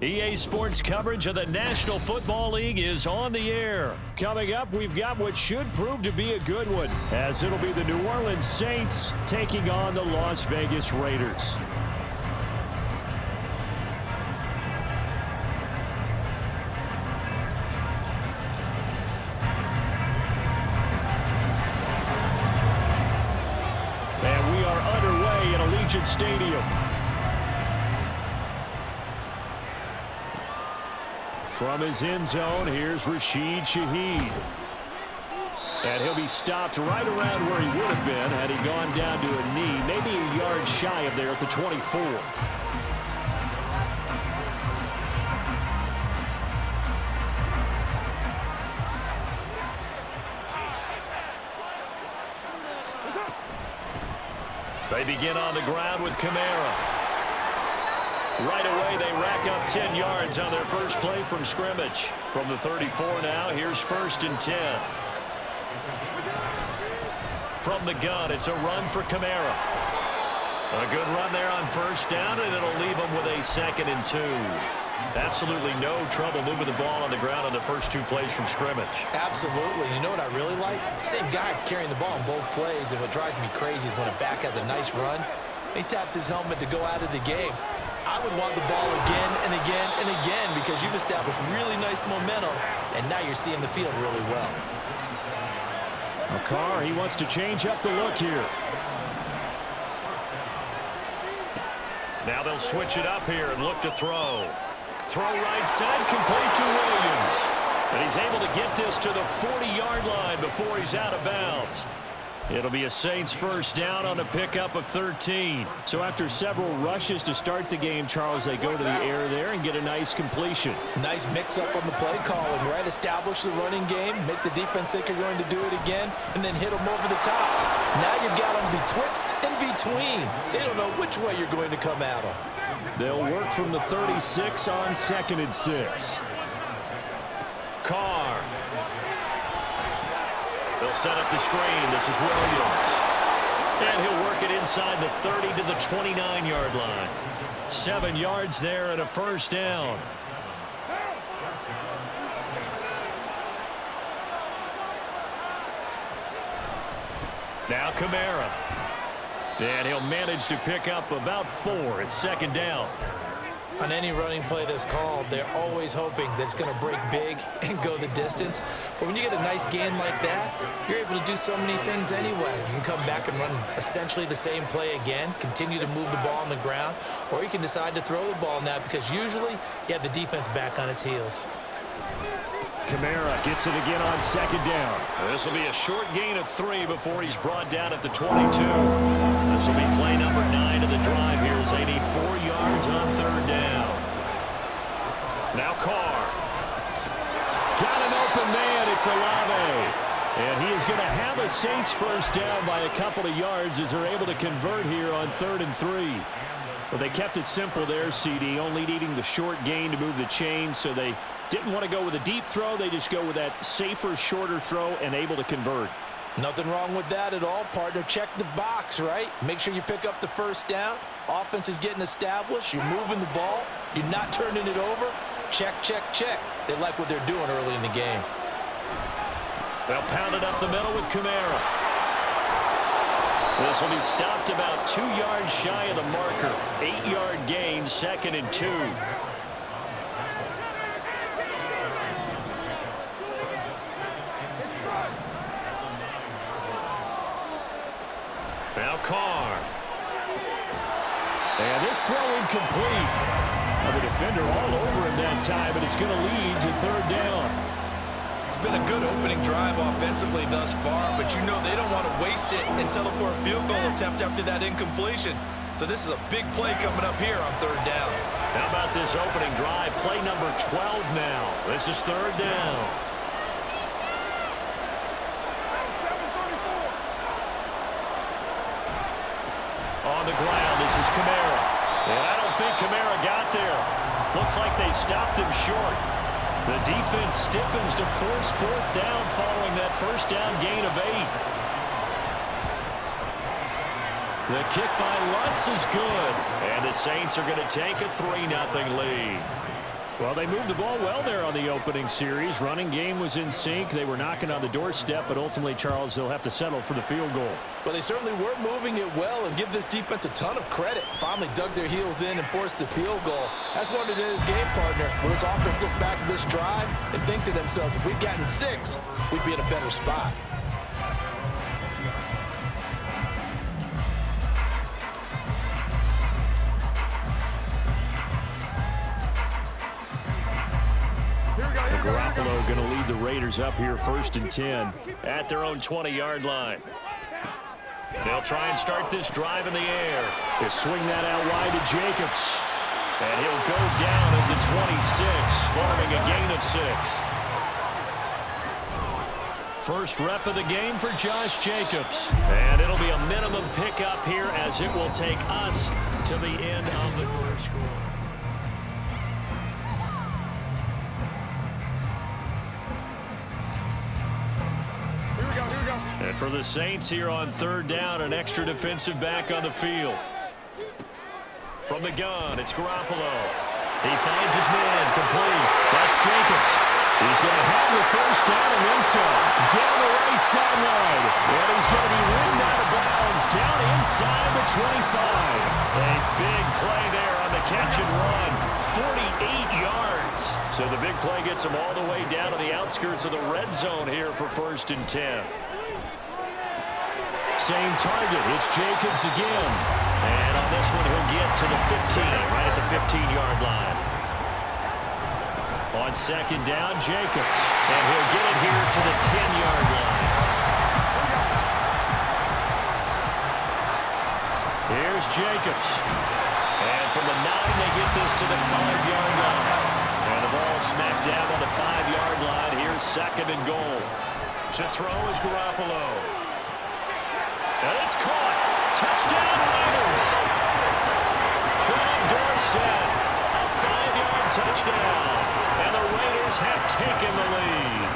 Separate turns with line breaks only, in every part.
EA Sports coverage of the National Football League is on the air. Coming up, we've got what should prove to be a good one, as it'll be the New Orleans Saints taking on the Las Vegas Raiders. And we are underway at Allegiant Stadium. From his end zone, here's Rashid Shaheed. And he'll be stopped right around where he would have been had he gone down to a knee, maybe a yard shy of there at the 24. They begin on the ground with Kamara. Right away, they rack up 10 yards on their first play from scrimmage. From the 34 now, here's 1st and 10. From the gun, it's a run for Kamara. A good run there on 1st down, and it'll leave them with a 2nd and 2. Absolutely no trouble moving the ball on the ground on the first 2 plays from scrimmage.
Absolutely. You know what I really like? Same guy carrying the ball in both plays, and what drives me crazy is when a back has a nice run, he taps his helmet to go out of the game. I would want the ball again and again and again because you've established really nice momentum, and now you're seeing the field really well.
Carr, he wants to change up the look here. Now they'll switch it up here and look to throw. Throw right side, complete to Williams. And he's able to get this to the 40-yard line before he's out of bounds. It'll be a Saints first down on a pickup of 13. So after several rushes to start the game, Charles, they go to the air there and get a nice completion.
Nice mix-up on the play calling, right? Establish the running game, make the defense think you're going to do it again, and then hit them over the top. Now you've got them betwixt and between. They don't know which way you're going to come at them.
They'll work from the 36 on 2nd and 6. Carr. They'll set up the screen. This is Williams. And he'll work it inside the 30 to the 29-yard line. 7 yards there and a first down. Now Kamara. And he'll manage to pick up about 4. It's 2nd down.
On any running play that's called, they're always hoping that it's going to break big and go the distance. But when you get a nice gain like that, you're able to do so many things anyway. You can come back and run essentially the same play again, continue to move the ball on the ground, or you can decide to throw the ball now because usually you have the defense back on its heels.
Kamara gets it again on 2nd down. This will be a short gain of 3 before he's brought down at the 22. This will be play number 9 of the drive here as they need 4 yards on 3rd down. Now Carr. Got an open man. It's Olave. And he is going to have a Saints first down by a couple of yards as they're able to convert here on 3rd and 3. But they kept it simple there, CD, only needing the short gain to move the chain, so they didn't want to go with a deep throw. They just go with that safer, shorter throw and able to convert.
Nothing wrong with that at all, partner. Check the box, right? Make sure you pick up the first down. Offense is getting established. You're moving the ball. You're not turning it over. Check, check, check. They like what they're doing early in the game.
They'll pound it up the middle with Kamara. This will be stopped about 2 yards shy of the marker. 8-yard gain, 2nd and 2. Now Carr. And this throw incomplete. The defender all over him that time, and it's going to lead to 3rd down.
It's been a good opening drive offensively thus far, but you know they don't want to waste it and settle for a field goal attempt after that incompletion. So this is a big play coming up here on 3rd down.
How about this opening drive? Play number 12 now. This is 3rd down. On the ground, this is Kamara. And I don't think Kamara got there. Looks like they stopped him short. The defense stiffens to force 4th down following that first down gain of 8. The kick by Lutz is good. And the Saints are going to take a 3-0 lead. Well, they moved the ball well there on the opening series. Running game was in sync. They were knocking on the doorstep, but ultimately, Charles, they'll have to settle for the field goal.
Well, they certainly were moving it well, and give this defense a ton of credit. Finally dug their heels in and forced the field goal. That's what it is, game partner. Will this offense look back at this drive and think to themselves, if we'd gotten 6, we'd be in a better spot.
Garoppolo going to lead the Raiders up here 1st and 10 at their own 20-yard line. They'll try and start this drive in the air. They swing that out wide to Jacobs. And he'll go down at the 26, forming a gain of 6. First rep of the game for Josh Jacobs. And it'll be a minimum pickup here as it will take us to the end of the first quarter. And for the Saints here on 3rd down, an extra defensive back on the field. From the gun, it's Garoppolo. He finds his man, complete. That's Jacobs. He's going to have the 1st down and then some. Down the right sideline. And he's going to be ridden out of bounds down inside the 25. A big play there on the catch and run. 48 yards. So the big play gets him all the way down to the outskirts of the red zone here for 1st and 10. Same target. It's Jacobs again. And on this one, he'll get to the 15, right at the 15-yard line. On 2nd down, Jacobs. And he'll get it here to the 10-yard line. Here's Jacobs. And from the 9, they get this to the 5-yard line. And the ball smacked down on the 5-yard line. Here's 2nd and goal. To throw is Garoppolo. And it's caught. Touchdown, Raiders. From Dorsett. A 5-yard touchdown. And the Raiders have taken the lead.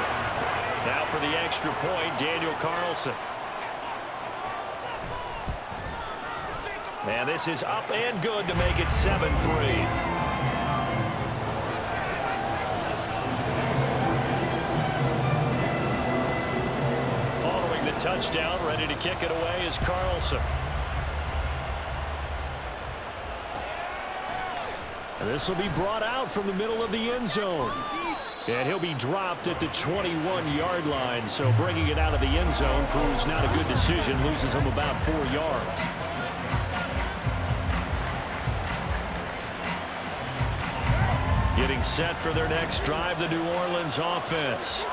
Now for the extra point, Daniel Carlson. And this is up and good to make it 7-3. Touchdown, ready to kick it away is Carlson. And this will be brought out from the middle of the end zone. And he'll be dropped at the 21-yard line. So bringing it out of the end zone proves not a good decision. Loses him about 4 yards. Getting set for their next drive, the New Orleans offense.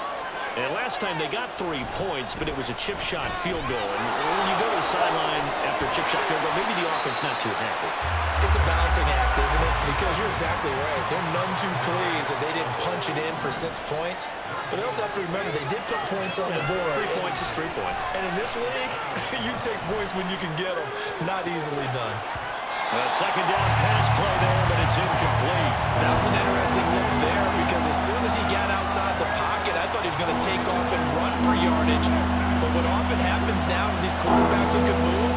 And last time they got 3 points, but it was a chip shot field goal. And when you go to the sideline after a chip shot field goal, maybe the offense not too happy.
It's a balancing act, isn't it? Because you're exactly right. They're none too pleased that they didn't punch it in for 6 points. But they also have to remember they did put points on the board.
3 points is 3 points.
And in this league, you take points when you can get them. Not easily done.
A 2nd down pass play there, but it's incomplete.
That was an interesting look there because as soon as he got outside the pocket, I thought he was going to take off and run for yardage. But what often happens now with these quarterbacks who can move,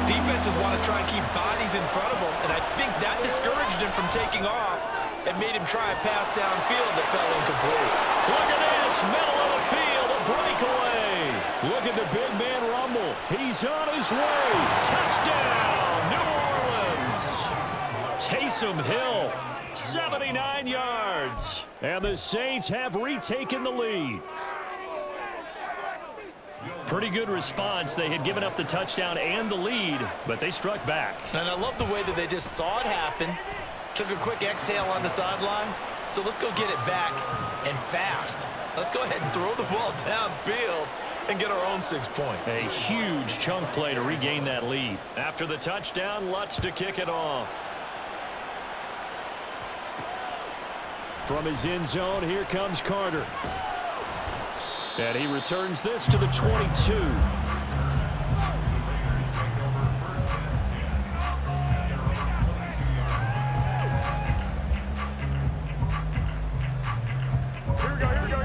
defenses want to try and keep bodies in front of them, and I think that discouraged him from taking off and made him try a pass downfield that fell incomplete.
Look at this, middle of the field, a breakaway. Look at the big man rumble. He's on his way. Touchdown, New Orleans. Taysom Hill, 79 yards. And the Saints have retaken the lead. Pretty good response. They had given up the touchdown and the lead, but they struck back.
And I love the way that they just saw it happen, took a quick exhale on the sidelines. So let's go get it back and fast. Let's go ahead and throw the ball downfield and get our own 6 points.
A huge chunk play to regain that lead. After the touchdown, Lutz to kick it off. From his end zone, here comes Carter. And he returns this to the 22.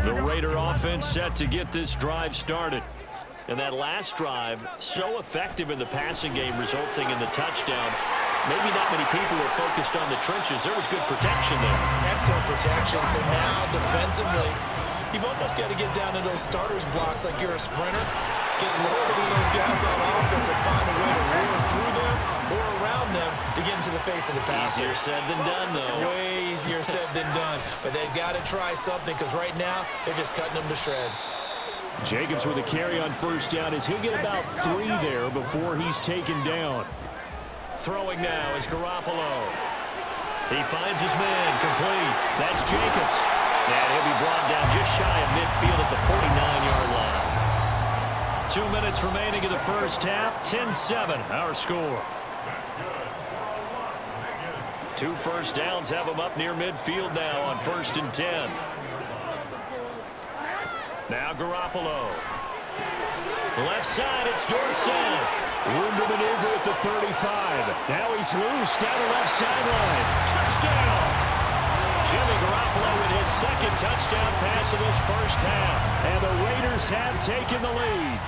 The Raider offense set to get this drive started. And that last drive, so effective in the passing game, resulting in the touchdown. maybe not many people were focused on the trenches. There was good protection there.
Excellent protection. So now, defensively, you've almost got to get down to those starters blocks like you're a sprinter. Get lower than those guys on offense and find a way to roar through them or around them to get into the face of the passer.
Easier said than done, though.
Way easier said than done. But they've got to try something because right now they're just cutting them to shreds.
Jacobs with a carry on first down as he'll get about 3 there before he's taken down. Throwing now is Garoppolo. He finds his man complete. That's Jacobs. And he'll be brought down just shy of midfield at the 49-yard line. 2 minutes remaining in the first half. 10-7 our score. 2 first downs have them up near midfield now on 1st and 10. Now Garoppolo. Left side, it's Dorsett. Room to maneuver at the 35. Now he's loose down the left sideline. Touchdown! Jimmy Garoppolo with his second touchdown pass of this first half. And the Raiders have taken the lead.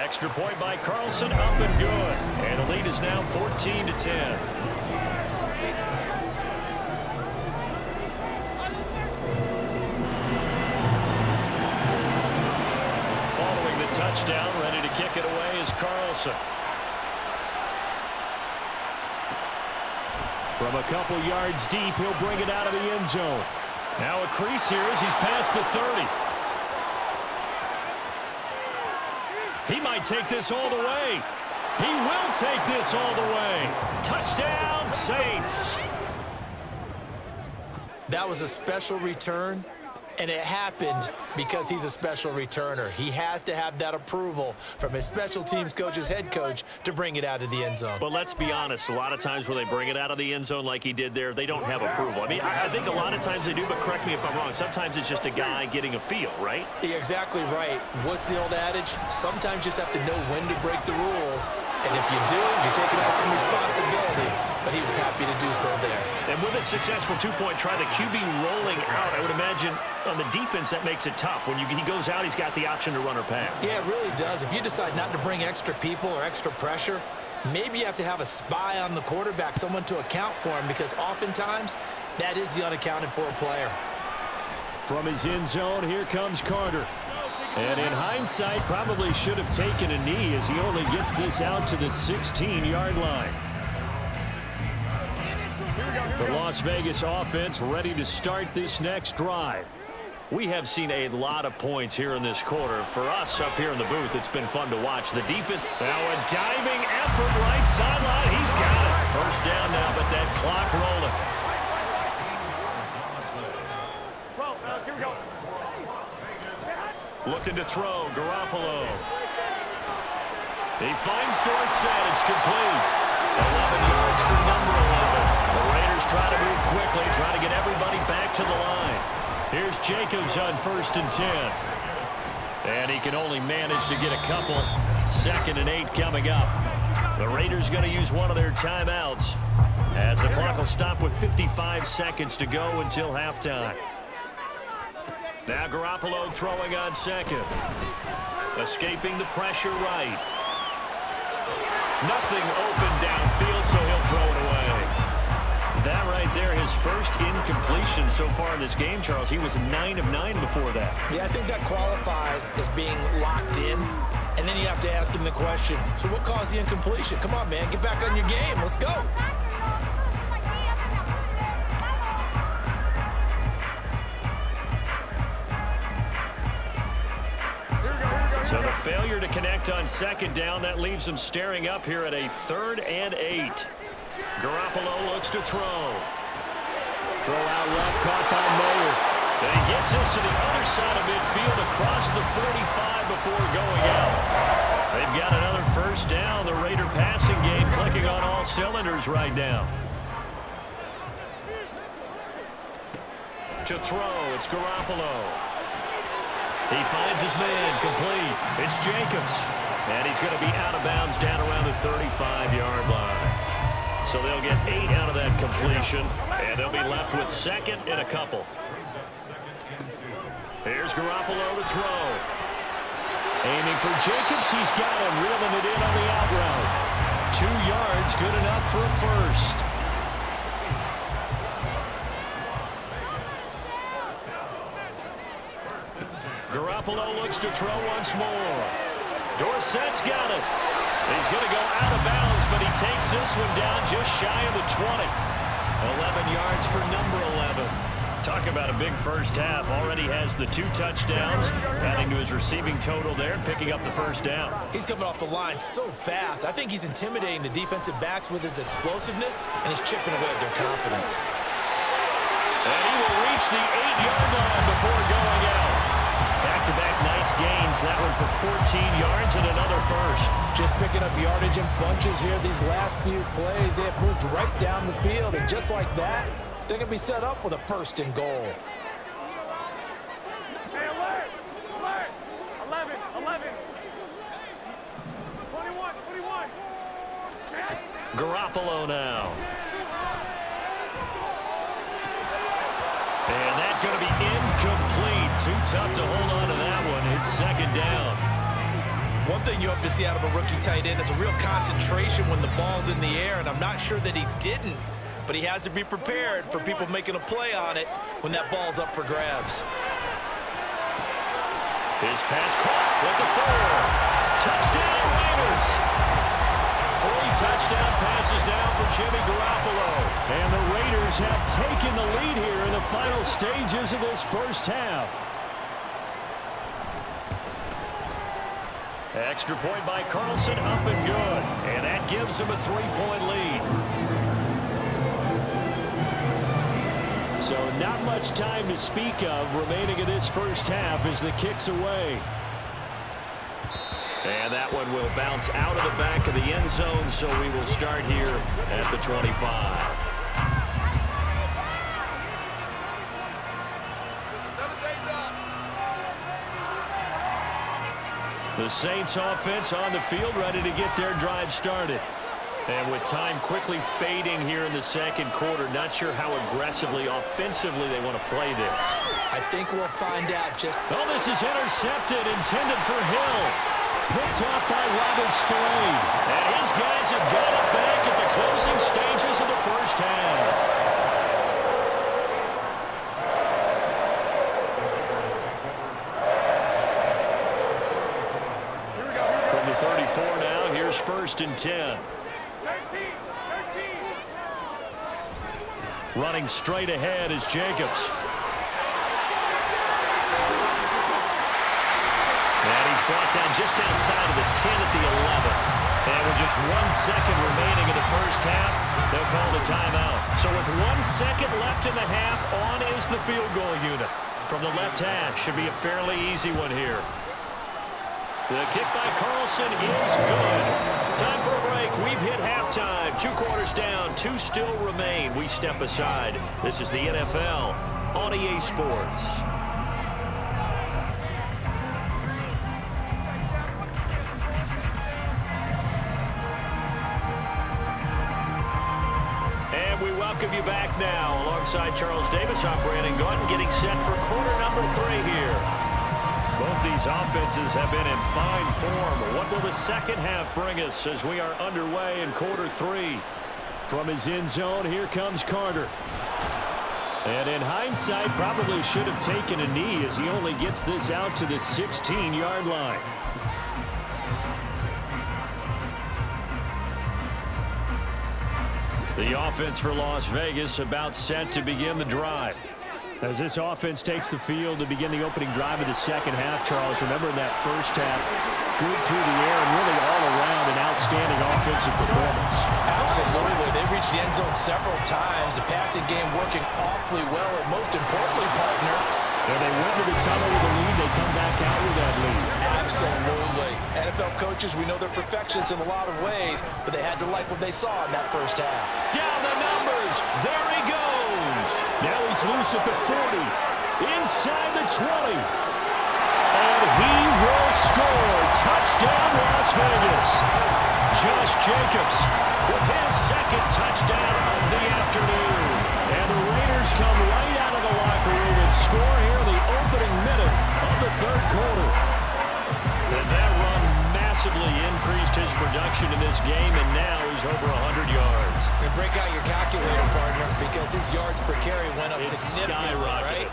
Extra point by Carlson, up and good. And the lead is now 14-10. Touchdown, ready to kick it away is Carlson. From a couple yards deep, he'll bring it out of the end zone. Now a crease here as he's past the 30. He might take this all the way. He will take this all the way. Touchdown, Saints.
That was a special return. And it happened because he's a special returner. He has to have that approval from his special teams coach's head coach to bring it out of the end zone.
But let's be honest, a lot of times when they bring it out of the end zone like he did there, they don't have approval. I mean, I think a lot of times they do, but correct me if I'm wrong. Sometimes it's just a guy getting a feel, right?
You're exactly right. What's the old adage? Sometimes you just have to know when to break the rules. And if you do, you're taking on some responsibility. But he was happy to do so there.
And with a successful two-point try, the QB rolling out, I would imagine on the defense that makes it tough. When he goes out, he's got the option to run or pass.
Yeah, it really does. If you decide not to bring extra people or extra pressure, maybe you have to have a spy on the quarterback, someone to account for him, because oftentimes that is the unaccounted for player.
From his end zone, here comes Carter. And in hindsight, probably should have taken a knee as he only gets this out to the 16-yard line. The Las Vegas offense ready to start this next drive. We have seen a lot of points here in this quarter. For us up here in the booth, it's been fun to watch. The defense, now a diving effort right sideline. He's got it. First down now, but that clock rolling.
Here we go.
Looking to throw, Garoppolo. He finds Dorsett. It's complete. 11 yards for number 11. The Raiders try to move quickly, try to get everybody back to the line. Here's Jacobs on 1st and 10. And he can only manage to get a couple. 2nd and 8 coming up. The Raiders going to use one of their timeouts as the clock will stop with 55 seconds to go until halftime. Now Garoppolo throwing on 2nd. Escaping the pressure right. Nothing open downfield, so he'll throw it away. That right there, his first incompletion so far in this game, Charles. He was 9 of 9 before that.
Yeah, I think that qualifies as being locked in. And then you have to ask him the question, so what caused the incompletion? Come on, man, get back on your game. Let's go.
So the failure to connect on 2nd down, that leaves them staring up here at a 3rd and 8. Garoppolo looks to throw. Throw out left, caught by Mayer. And he gets this to the other side of midfield across the 45 before going out. They've got another first down. The Raider passing game clicking on all cylinders right now. To throw, it's Garoppolo. He finds his man, complete. It's Jacobs. And he's going to be out of bounds down around the 35-yard line. So they'll get 8 out of that completion, and they'll be left with 2nd and a couple. Here's Garoppolo to throw. Aiming for Jacobs. He's got him, reeling it in on the out route. 2 yards, good enough for a first. Garoppolo looks to throw once more. Dorsett's got it. He's going to go out of bounds, but he takes this one down just shy of the 20. 11 yards for number 11. Talk about a big first half. Already has the 2 touchdowns, adding to his receiving total there and picking up the first down.
He's coming off the line so fast. I think he's intimidating the defensive backs with his explosiveness, and he's chipping away at their confidence.
And he will reach the 8-yard line before going out. Back-to-back nice gains. That one for 14 yards and another first.
Just picking up yardage in bunches here these last few plays. They have moved right down the field, and just like that, they're going to be set up with a first and goal.
Hey, alert! Alert! 11, 11. 21, 21.
Garoppolo now. And that's going to be incomplete. Too tough to hold on to that one. It's second down.
One thing you hope to see out of a rookie tight end is a real concentration when the ball's in the air, and I'm not sure that he didn't, but he has to be prepared for people making a play on it when that ball's up for grabs.
His pass caught with the 4. Touchdown, Raiders. 3 touchdown passes now for Jimmy Garoppolo. And the Raiders have taken the lead here in the final stages of this first half. Extra point by Carlson, up and good. And that gives him a 3-point lead. So not much time to speak of remaining in this first half as the kick's away. And that one will bounce out of the back of the end zone, so we will start here at the 25. The Saints offense on the field, ready to get their drive started. And with time quickly fading here in the second quarter, not sure how aggressively, offensively they want to play this.
I think we'll find out just...
Oh, this is intercepted, intended for Hill. Picked off by Robert Spillane. And his guys have got it back at the closing stages of the first half. From the 34 now, here's 1st and 10.
13.
Running straight ahead is Jacobs. And he's brought down just outside of the 10 at the 11. And with just 1 second remaining in the first half, they'll call the timeout. So with 1 second left in the half, on is the field goal unit. From the left hash, should be a fairly easy one here. The kick by Carlson is good. Time for a break. We've hit halftime. 2 quarters down, 2 still remain. We step aside. This is the NFL on EA Sports. And we welcome you back now. Alongside Charles Davis, I'm Brandon Gaudin, getting set for quarter number 3 here. Both these offenses have been in fine form. What will the second half bring us as we are underway in quarter 3? From his end zone, here comes Carter. And in hindsight, probably should have taken a knee as he only gets this out to the 16-yard line. The offense for Las Vegas about set to begin the drive. As this offense takes the field to begin the opening drive of the second half, Charles, remember in that first half, good through the air and really all around an outstanding offensive performance.
Absolutely. They reached the end zone several times. The passing game working awfully well, and most importantly, partner,
and they went to the tunnel with a lead. They come back out with that lead.
Absolutely. NFL coaches, we know they're perfectionists in a lot of ways, but they had to like what they saw in that first half.
Down the numbers. There he goes. Now he's loose at the 40. Inside the 20. And he will score. Touchdown, Las Vegas. Josh Jacobs with his second touchdown of the afternoon. And the Raiders come right out of the locker room and score here in the opening minute of the third quarter. And massively increased his production in this game, and now he's over 100 yards.
And break out your calculator, partner, because his yards per carry went up significantly, right?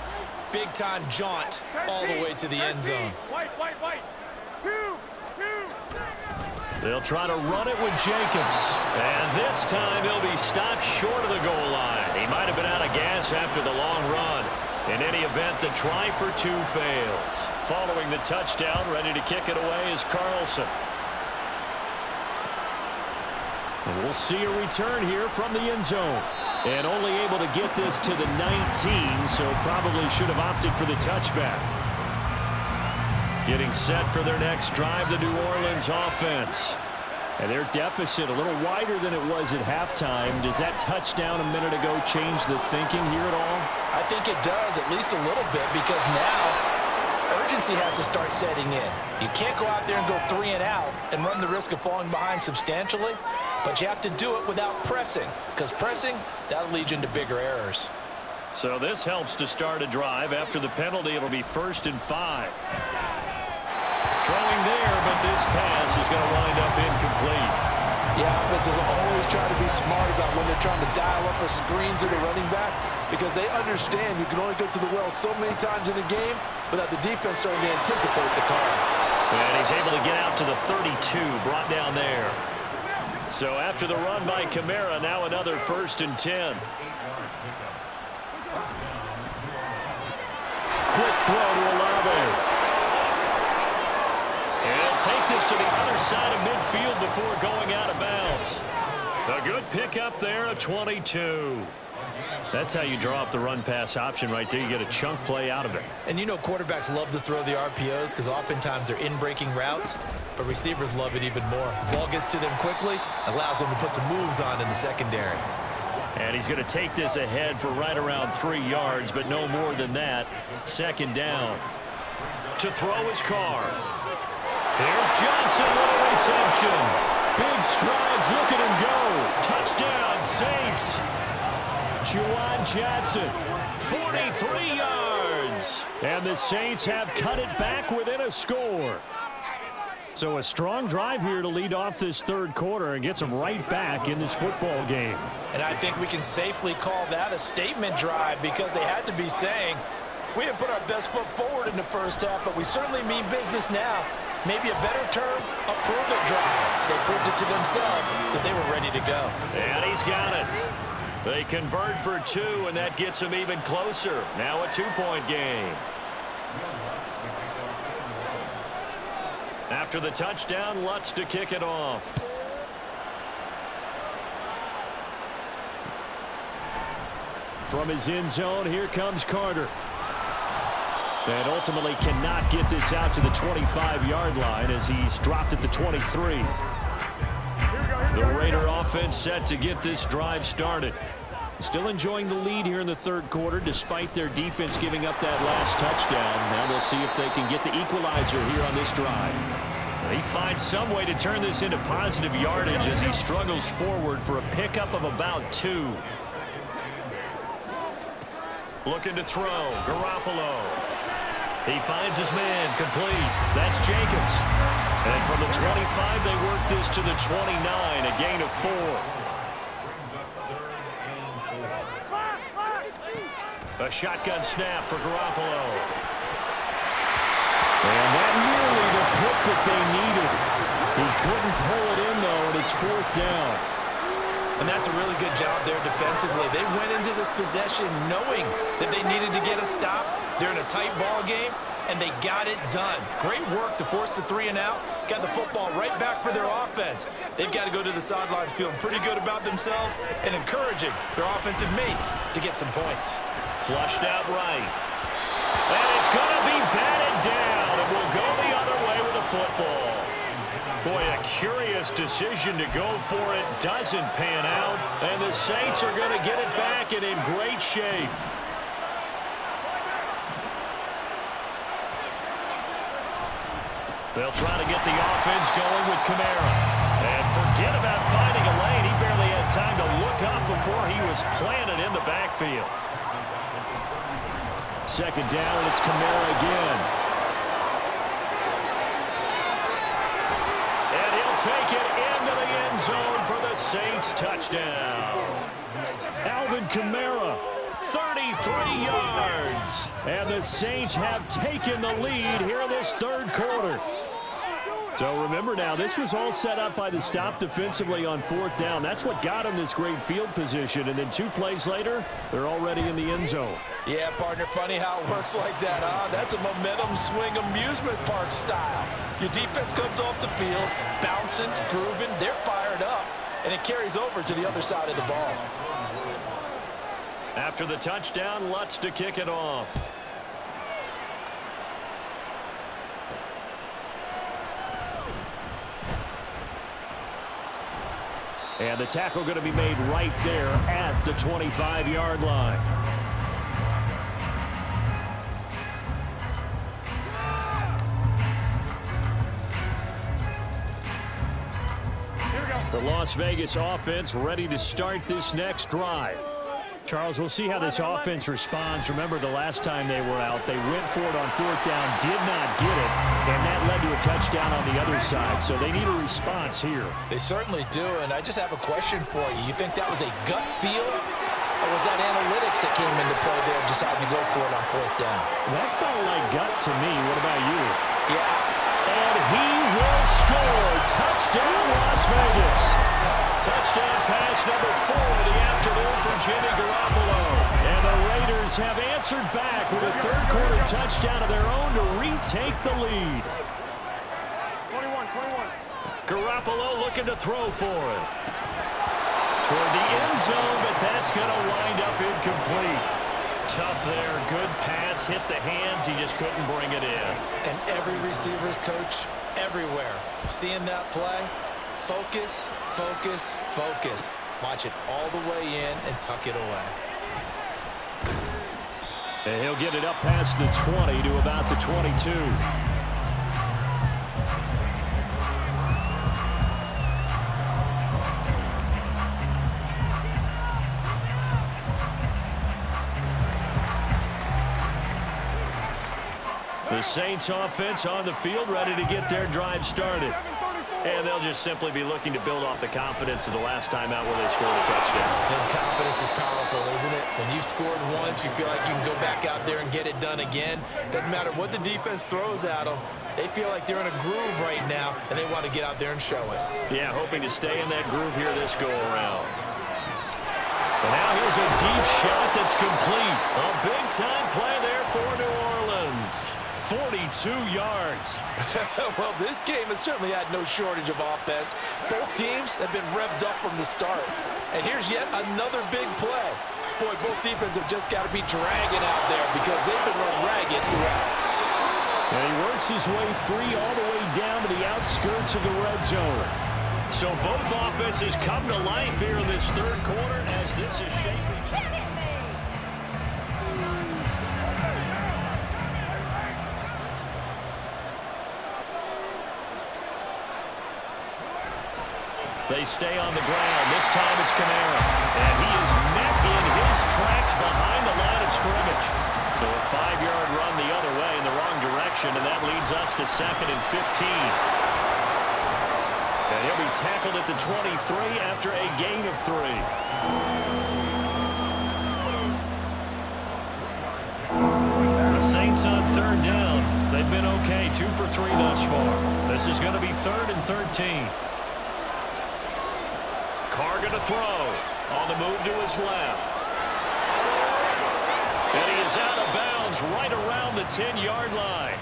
Big-time jaunt all the way to the end zone.
White. 2.
They'll try to run it with Jacobs. And this time he'll be stopped short of the goal line. He might have been out of gas after the long run. In any event, the try for 2 fails. Following the touchdown, ready to kick it away is Carlson. And we'll see a return here from the end zone. And only able to get this to the 19, so probably should have opted for the touchback. Getting set for their next drive, the New Orleans offense. And their deficit a little wider than it was at halftime. Does that touchdown a minute ago change the thinking here at all?
I think it does, at least a little bit, because now urgency has to start setting in. You can't go out there and go 3 and out and run the risk of falling behind substantially, but you have to do it without pressing, because pressing, that'll lead you into bigger errors.
So this helps to start a drive. After the penalty, it'll be 1st and 5. Throwing there, but this pass is going to wind up incomplete.
Yeah, offenses always try to be smart about when they're trying to dial up a screen to the running back, because they understand you can only go to the well so many times in a game without the defense starting to anticipate the call.
And he's able to get out to the 32, brought down there. So after the run by Kamara, now another 1st and 10. Quick throw to Olave. And take this to the other side of midfield before going out of bounds. A good pickup there, a 22. That's how you draw up the run-pass option right there. You get a chunk play out of it.
And you know quarterbacks love to throw the RPOs because oftentimes they're in-breaking routes, but receivers love it even more. Ball gets to them quickly, allows them to put some moves on in the secondary.
And he's going to take this ahead for right around 3 yards, but no more than that. 2nd down. To throw his Carr. Here's Johnson with a reception. Big strides, look at him go. Touchdown, Saints. Juwan Johnson, 43 yards. And the Saints have cut it back within a score. So a strong drive here to lead off this 3rd quarter and gets them right back in this football game.
And I think we can safely call that a statement drive, because they had to be saying, we didn't put our best foot forward in the 1st half, but we certainly mean business now. Maybe a better term, a prove-it drive. They proved it to themselves that they were ready to go.
And he's got it. They convert for 2, and that gets them even closer. Now a 2-point game. After the touchdown, Lutz to kick it off. From his end zone, here comes Carter. And ultimately cannot get this out to the 25-yard line as he's dropped at the 23. The Raider offense set to get this drive started. Still enjoying the lead here in the 3rd quarter despite their defense giving up that last touchdown. Now they'll see if they can get the equalizer here on this drive. He finds some way to turn this into positive yardage as he struggles forward for a pickup of about 2. Looking to throw, Garoppolo. He finds his man, complete. That's Jacobs. And from the 25, they work this to the 29, a gain of 4. A shotgun snap for Garoppolo. And that nearly the pick that they needed. He couldn't pull it in, though, and it's 4th down.
And that's a really good job there defensively. They went into this possession knowing that they needed to get a stop. They're in a tight ball game, and they got it done. Great work to force the 3 and out. Got the football right back for their offense. They've got to go to the sidelines feeling pretty good about themselves and encouraging their offensive mates to get some points.
Flushed out right. And it's going to be batted down, and we'll go the other way with the football. Boy, a curious decision to go for it. Doesn't pan out, and the Saints are going to get it back and in great shape. They'll try to get the offense going with Kamara. And forget about finding a lane. He barely had time to look up before he was planted in the backfield. 2nd down, and it's Kamara again. will take it into the end zone for the Saints touchdown. Alvin Kamara, 33 yards. And the Saints have taken the lead here in this third quarter. So remember now, this was all set up by the stop defensively on fourth down. That's what got them this great field position. And then 2 plays later, they're already in the end zone.
Yeah, partner, funny how it works like that, huh? That's a momentum swing amusement park style. Your defense comes off the field, bouncing, grooving, they're fired up, and it carries over to the other side of the ball.
After the touchdown, Lutz to kick it off. And the tackle going to be made right there at the 25-yard line. The Las Vegas offense ready to start this next drive. Charles, we'll see how this offense responds. Remember, the last time they were out, they went for it on fourth down, did not get it, and that led to a touchdown on the other side. So they need a response here.
They certainly do, and I just have a question for you. You think that was a gut feel, or was that analytics that came into play there deciding to go for it on fourth down?
That felt like gut to me. What about you?
Yeah.
And he will score. Touchdown, Las Vegas. Touchdown pass number 4 of the afternoon for Jimmy Garoppolo. And the Raiders have answered back with a third-quarter touchdown of their own to retake the lead.
21.
Garoppolo looking to throw for it. Toward the end zone, but that's going to wind up incomplete. Tough there. Good pass. Hit the hands. He just couldn't bring it in.
And every receiver's coach everywhere, seeing that play, focus, focus, focus. Watch it all the way in and tuck it away.
And he'll get it up past the 20 to about the 22. The Saints offense on the field ready to get their drive started. And they'll just simply be looking to build off the confidence of the last time out where they scored a touchdown.
And confidence is powerful, isn't it? When you've scored once, you feel like you can go back out there and get it done again. Doesn't matter what the defense throws at them. They feel like they're in a groove right now, and they want to get out there and show it.
Yeah, hoping to stay in that groove here this go-around. And now here's a deep shot that's complete. A big-time play there for New Orleans. 42 yards.
Well, this game has certainly had no shortage of offense. Both teams have been revved up from the start. And here's yet another big play. Boy, both defenses have just got to be dragging out there because they've been run ragged throughout.
And he works his way free all the way down to the outskirts of the red zone. So both offenses come to life here in this third quarter as this is shaping. They stay on the ground. This time it's Kamara. And he is met in his tracks behind the line of scrimmage. So a 5-yard run the other way in the wrong direction, and that leads us to 2nd and 15. And he'll be tackled at the 23 after a gain of 3. The Saints on third down. They've been okay, 2 for 3 thus far. This is going to be 3rd and 13. Carr going to throw. On the move to his left. And he is out of bounds right around the 10-yard line.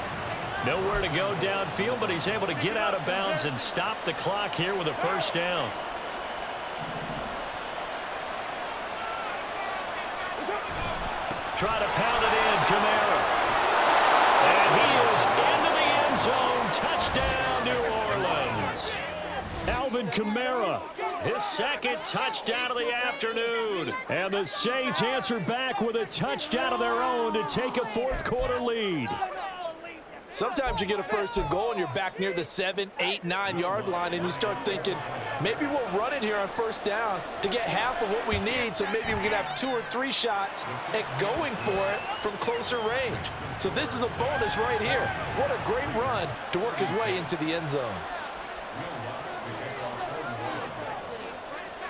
Nowhere to go downfield, but he's able to get out of bounds and stop the clock here with a first down. Try to pound it in, Kamara. And he is into the end zone. Touchdown, New Orleans. Alvin Kamara, his 2nd touchdown of the afternoon. And the Saints answer back with a touchdown of their own to take a 4th-quarter lead.
Sometimes you get a 1st and goal and you're back near the 7, 8, 9-yard line and you start thinking, maybe we'll run it here on 1st down to get half of what we need, so maybe we can have 2 or 3 shots at going for it from closer range. So this is a bonus right here. What a great run to work his way into the end zone.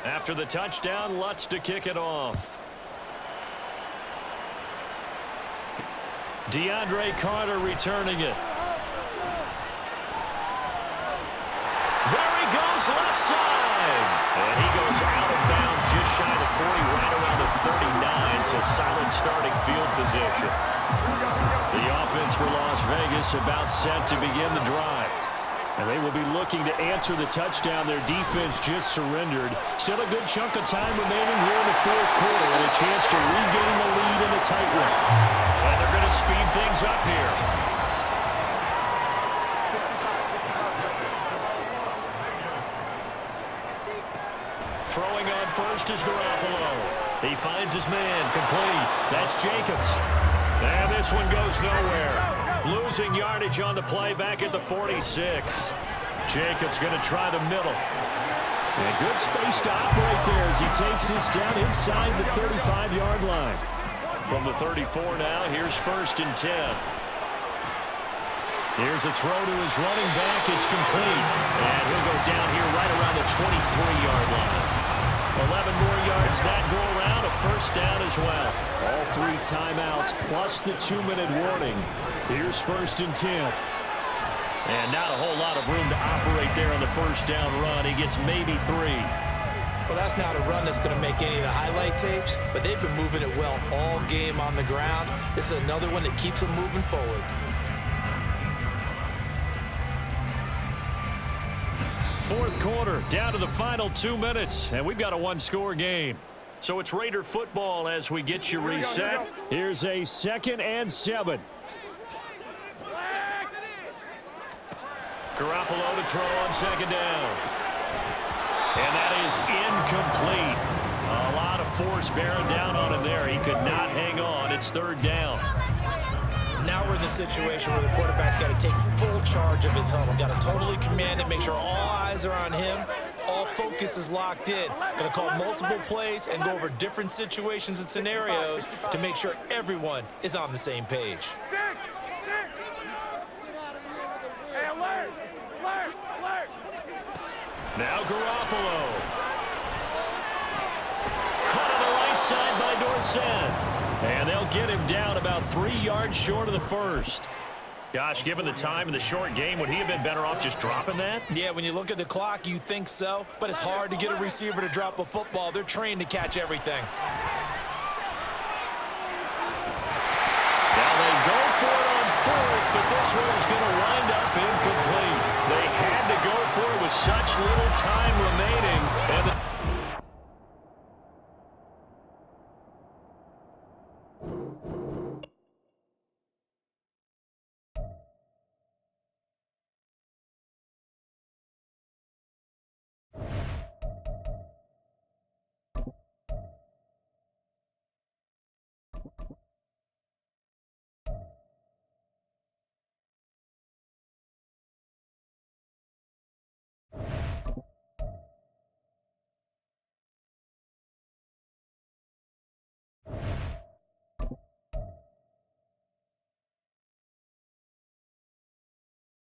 After the touchdown, Lutz to kick it off. DeAndre Carter returning it. There he goes, left side. And he goes out of bounds just shy of the 40, right around the 39, so solid starting field position. The offense for Las Vegas about set to begin the drive. And they will be looking to answer the touchdown. Their defense just surrendered. Still a good chunk of time remaining here in the fourth quarter and a chance to regain the lead in a tight one. And they're going to speed things up here. Throwing on first is Garoppolo. He finds his man, complete. That's Jacobs. And this one goes nowhere. Losing yardage on the play back at the 46. Jacobs going to try the middle. And good space to operate there as he takes this down inside the 35-yard line. From the 34 now, here's 1st and 10. Here's a throw to his running back. It's complete. And he'll go down here right around the 23-yard line. 11 more yards that go around, a 1st down as well. All 3 timeouts plus the 2-minute warning. Here's 1st and 10. And not a whole lot of room to operate there on the 1st down run. He gets maybe 3.
Well, that's not a run that's going to make any of the highlight tapes, but they've been moving it well all game on the ground. This is another one that keeps them moving forward.
Fourth quarter, down to the final 2 minutes, and we've got a 1-score game. So it's Raider football as we get you reset. Here's a 2nd and 7. Garoppolo to throw on 2nd down. And that is incomplete. A lot of force bearing down on him there. He could not hang on. It's 3rd down.
Now we're in the situation where the quarterback's got to take full charge of his huddle. Got to totally command it, make sure all eyes are on him. All focus is locked in. Going to call multiple plays and go over different situations and scenarios to make sure everyone is on the same page.
Hey, alert! Alert! Alert!
Now Garoppolo. Caught on the right side by Dorsett. And they'll get him down about 3 yards short of the 1st. Gosh, given the time in the short game, would he have been better off just dropping that?
Yeah, when you look at the clock, you think so. But it's hard to get a receiver to drop a football. They're trained to catch everything.
Now they go for it on 4th, but this one is going to wind up incomplete. They had to go for it with such little time remaining. And